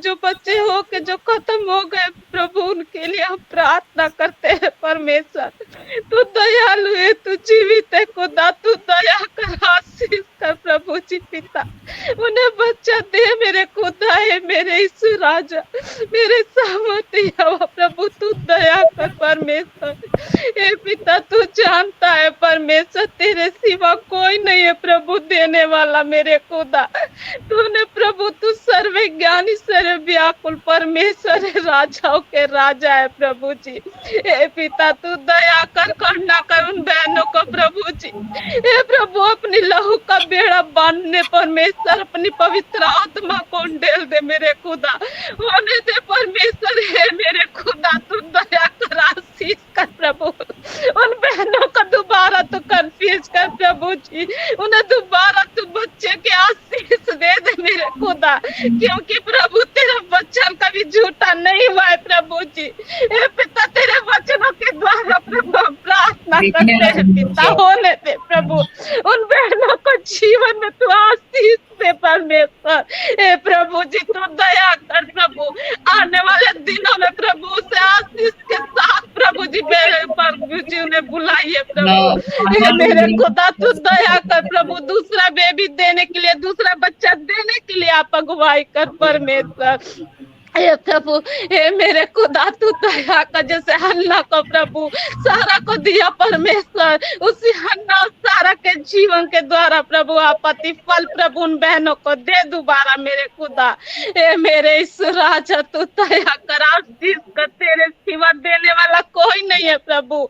जो बच्चे हो के जो खत्म हो गए प्रभु, उनके लिए हम प्रार्थना करते हैं परमेश्वर। तू दयालु है, तू जीवित है खुदा, तू दया कर, आशीष कर प्रभु जी पिता। उन्हें बच्चा दे मेरे खुदा है, मेरे यीशु राजा, मेरे सामर्थ्य यहोवा प्रभु, तू दया कर परमेश्वर। हे पिता, तू जानता है परमेश्वर, तेरे सिवा कोई नहीं है प्रभु देने वाला मेरे खुदा। तूने प्रभु, तू सर्वज्ञानी सर्वव्याकुल परमेश्वर है, राजाओं के राजा है प्रभु जी। हे पिता, तू दया कर, करुणा कर उन बहनों को प्रभु जी। हे प्रभु, अपनी लहू का बेड़ा बांधने परमेश्वर, अपनी पवित्र आत्मा को उंडेल दे मेरे खुदा, होने दे परमेश्वर। हे मेरे खुदा, तू दया कर, आशीष कर प्रभु। उन बहनों को दोबारा तू कन्फ्यूज कर प्रभु जी, उन्हें दोबारा तू बच्चे के आशीष दे दे मेरे खुदा, क्योंकि प्रभु तेरा वचन कभी झूठा नहीं हुआ है प्रभु जी। हे पिता, तेरे वचनों के द्वारा प्रभु हम प्रार्थना करते हैं पिता, होने दे प्रभु उन बहनों को जीवन में तू आशीष दे परमेश्वर। हे प्रभु जी, तू दया कर प्रभु, आने वाले दिनों में प्रभु उसे आशीष के साथ प्रभु जी मेरे प्रभु जी उन्हें बुलाइए प्रभु। हे मेरे खुदा, तू दया कर प्रभु, दूसरा बेबी देने के लिए, दूसरा बच्चा देने के लिए आप अगुवाई कर परमेश्वर। हे प्रभु, हे मेरे खुदा, तू दया कर, जैसे हन्ना को प्रभु सारा को दिया परमेश्वर, उसी हन्ना और सारा के जीवन के द्वारा प्रभु आप फल प्रभु उन बहनों को दे दोबारा मेरे खुदा। हे मेरे ईश्वर राजा, तू दया कर, आशीष कर, तेरे सिवा देने वाला कोई नहीं है प्रभु।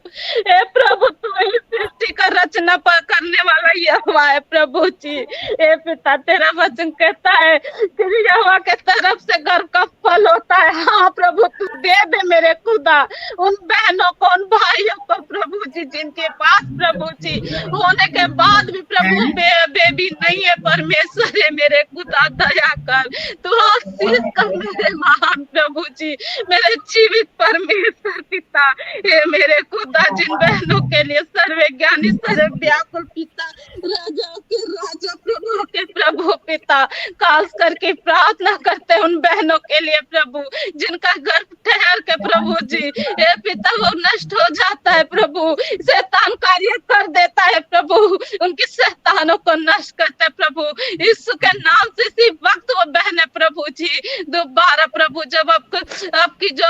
हे प्रभु, तू ही सृष्टि का रचना पर करने वाला यहोवा है प्रभु जी। हे पिता, तेरा वचन कहता है कि यहोवा के तरफ से घर का फल होता है। हाँ प्रभु, तू दे दे मेरे खुदा उन बहनों को, उन भाइयों को प्रभु जी, जिनके पास प्रभु जी होने के बाद भी प्रभु बेबी नहीं है परमेश्वर। है मेरे खुदा, दया कर, तू आशीष कर मेरे महान प्रभु जी, मेरे जीवित परमेश्वर पिता। हे मेरे खुदा, जिन बहनों के लिए सर्वज्ञानी सर्वव्याकुल पिता, राजा के राजा प्रभु के प्रभु पिता, खास करके प्रार्थना करते हैं उन बहनों के लिए प्रभु, जिनका गर्भ ठहर के प्रभु जी हे पिता वो नष्ट हो जाता है प्रभु, शैतान कार्य कर देता है प्रभु, उनकी शैतानों को नष्ट करते प्रभु यीशु के नाम से। इसी वक्त वो बहने प्रभु जी दोबारा प्रभु जब आपकी जो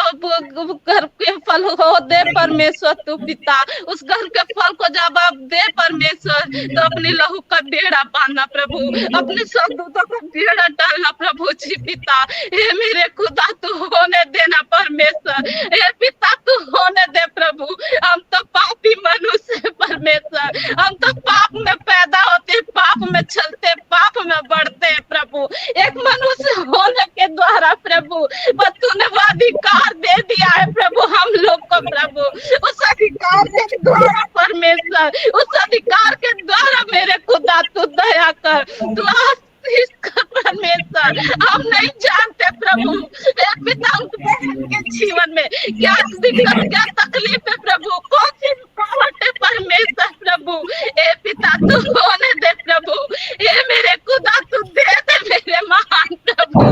घर के फल हो दे परमेश्वर तू पिता, उस घर के फल को जब आप दे परमेश्वर तो अपनी लहू का बेड़ा बांधना प्रभु, अपने स्वर्गदूतों का बेड़ा डालना प्रभु जी पिता। हे मेरे खुदा, तू होने देना परमेश्वर, हे पिता तू होने दे प्रभु। हम तो पापी मनुष्य है परमेश्वर, हम तो पाप में पैदा होते, पाप में चलते, पाप में बढ़ते हैं प्रभु। एक मनुष्य होने के द्वारा प्रभु बस तूने वो अधिकार दे दिया है प्रभु हम लोग को प्रभु, उस अधिकार के द्वारा परमेश्वर, उस अधिकार के द्वारा मेरे खुदा तू दया कर, तू परमेश्वर। हम नहीं जानते प्रभु पिता के जीवन में क्या दिक्कत क्या तकलीफ है प्रभु, कौन सी रुकावट है परमेश्वर प्रभु। ए पिता तू होने दे प्रभु, ये मेरे खुदा तू दे दे मेरे महान प्रभु,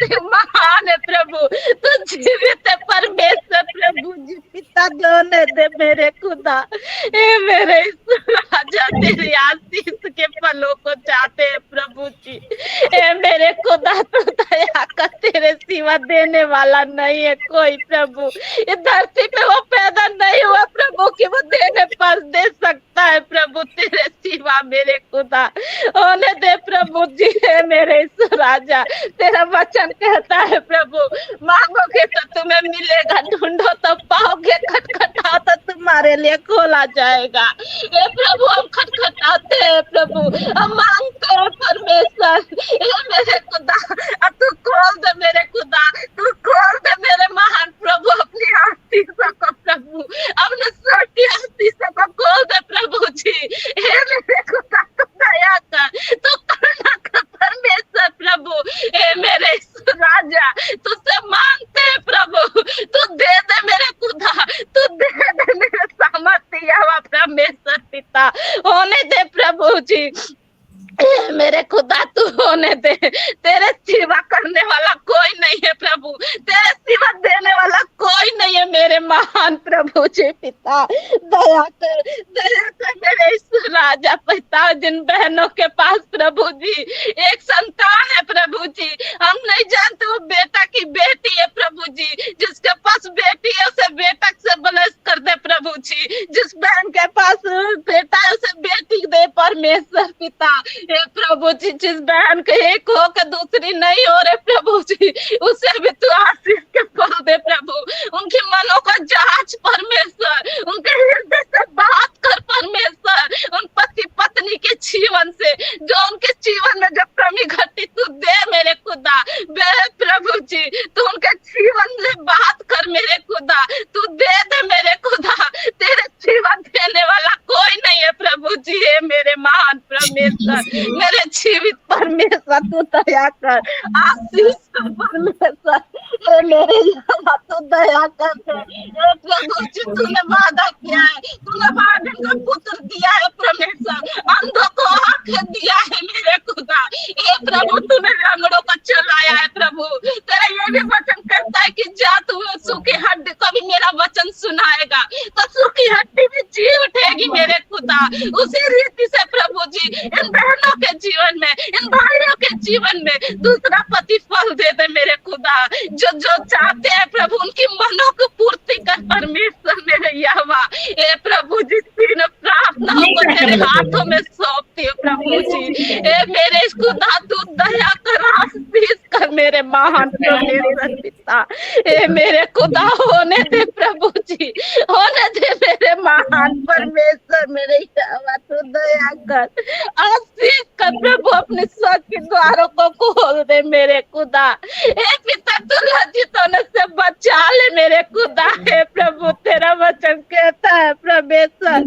तू महान है प्रभु, तू जीवित है परमेश्वर प्रभु जी पिता, होने दे मेरे खुदा। ए मेरे राजा तेरी आशीष के फलों को चाहते हैं प्रभु जी। ए मेरे खुदा तू दया कर, तेरे सिवा देने वाला नहीं है कोई प्रभु, इस धरती पे वो पैदा नहीं हुआ प्रभु कि वो देने पर दे सकता है प्रभु, तेरे सिवा मेरे खुदा होने दे प्रभु जी। है मेरे राजा तेरा वचन कहता है प्रभु मांगोगे तो तुम्हें मिलेगा, ढूंढो तो पाओगे, खटखटाओ तो तुम्हारे लिए खोला जाएगा। ये प्रभु हम खटखटाते हैं प्रभु, हम मांगते हैं परमेश्वर, ये मेरे खुदा तू खोल दे मेरे खुदा, तू खोल दे मेरे महान प्रभु अपनी आशीषों को प्रभु, अपने छोटी आशीषों को खोल दे प्रभु जी। हे मेरे खुदा तू दया कर, तू करुणा कर परमेश्वर प्रभु। हे मेरे राजा तुझसे मांगते हैं प्रभु, तू दे दे मेरे खुदा, तू दे दे मेरे सामर्थ्य यहोवा परमेश्वर पिता, होने दे प्रभु जी। मेरे खुदा तू होने दे, तेरे सेवा करने वाला कोई नहीं है पिता, दया कर मेरे ईश्वर राजा पिता, जिन बहनों के पास प्रभु जी एक संतान है प्रभु जी, हम नहीं जानते वो बेटा की बेटी है प्रभु जी, जिसके पास बेटी है उसे बेटा से ब्लेस कर दे प्रभु जी, जिस बहन के पास बेटा है उसे बेटी दे परमेश्वर पिता। हे प्रभु जी, जिस बहन के एक हो के दूसरी नहीं हो रहे प्रभु जी, उसे भी तू आशीष के फल दे प्रभु, उनके मनों का जांच परमेश्वर, उनके हृदय से बात कर परमेश्वर, उन पति पत्नी के जीवन से जो उनके जीवन में जब कमी घटी तू दे मेरे खुदा, मेरे प्रभु जी तू उनके जीवन से बात कर मेरे खुदा, तू दे दे मेरे खुदा, तेरे जीवन देने वाला कोई नहीं है प्रभु जी। हे मेरे महान परमेश्वर, मेरे जीवित परमेश्वर तू दया कर, आशीष कर परमेश्वर, हे मेरे यहोवा तू दया कर दे। हे प्रभु जी तूने वादा किया है, तूने वादे का पुत्र दिया है परमेश्वर, अंधों को आंखें दिया है मेरे खुदा, हे प्रभु तूने लंगड़ों को चलाया है प्रभु, तेरा ये भी वचन कहता है कि जा तू सूखी हड्डी को भी मेरा वचन सुनाएगा तो सूखी हड्डी भी जी उठेगी मेरे खुदा। उसी रीति से प्रभु जी इन बहनों के जीवन में, इन भाइयों के जीवन में दूसरा पति फल दे दे मेरे खुदा, जो जो चाहते हैं प्रभु उनकी मनों को पूर्ति कर परमेश्वर मेरे यहोवा। हे प्रभु जी तीनों प्रार्थनाओं को तेरे हाथों में सौंपती हूँ प्रभु जी, हे मेरे खुदा तू दया कर, आशीष कर मेरे महान परमेश्वर पिता, हे मेरे खुदा होने दे प्रभु जी, होने दे मेरे महान परमेश्वर मेरे यहोवा तू दया कर, आशीष कर प्रभु, अपने स्वर्ग के द्वारों को खोल दे मेरे खुदा, हे पिता तू लज्जित होने से बचा ले मेरे खुदा। हे प्रभु तेरा वचन कहता है परमेश्वर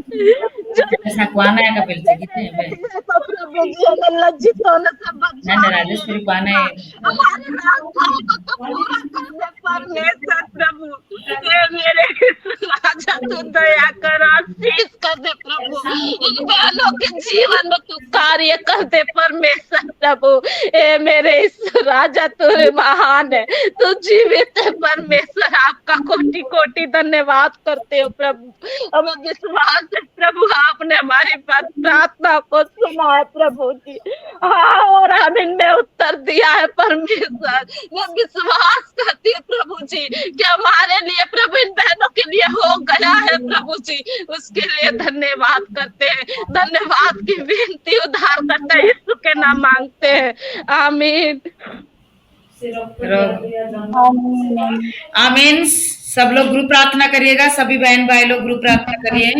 तो प्रभु जी हमें लज्जित होने से बचा हमारे रास्ताओं को तो पूरा कर दे परमेश्वर प्रभु, हे मेरे राजा तू दया कर, आशीष कर दे प्रभु, इन बहनों के जीवन में तू कार्य कर दे परमेश्वर प्रभु, हे मेरे ईश्वर राजा तू महान है, तू जीवित है परमेश्वर, आपका कोटि कोटि धन्यवाद करते हो प्रभु। हमें विश्वास है प्रभु आपने हमारी प्रार्थना को सुना है प्रभु जी, हाँ और हमने उत्तर दिया है परमेश्वर। मैं विश्वास करती हूँ प्रभु जी कि हमारे लिए प्रभु इन बहनों के लिए हो गया है प्रभु जी, उसके लिए धन्यवाद करते हैं, धन्यवाद की विनती उद्धार करते हैं यीशु के नाम मांगते हैं, आमीन आमीन। सब लोग ग्रुप प्रार्थना करिएगा, सभी बहन भाई लोग ग्रुप प्रार्थना करिए।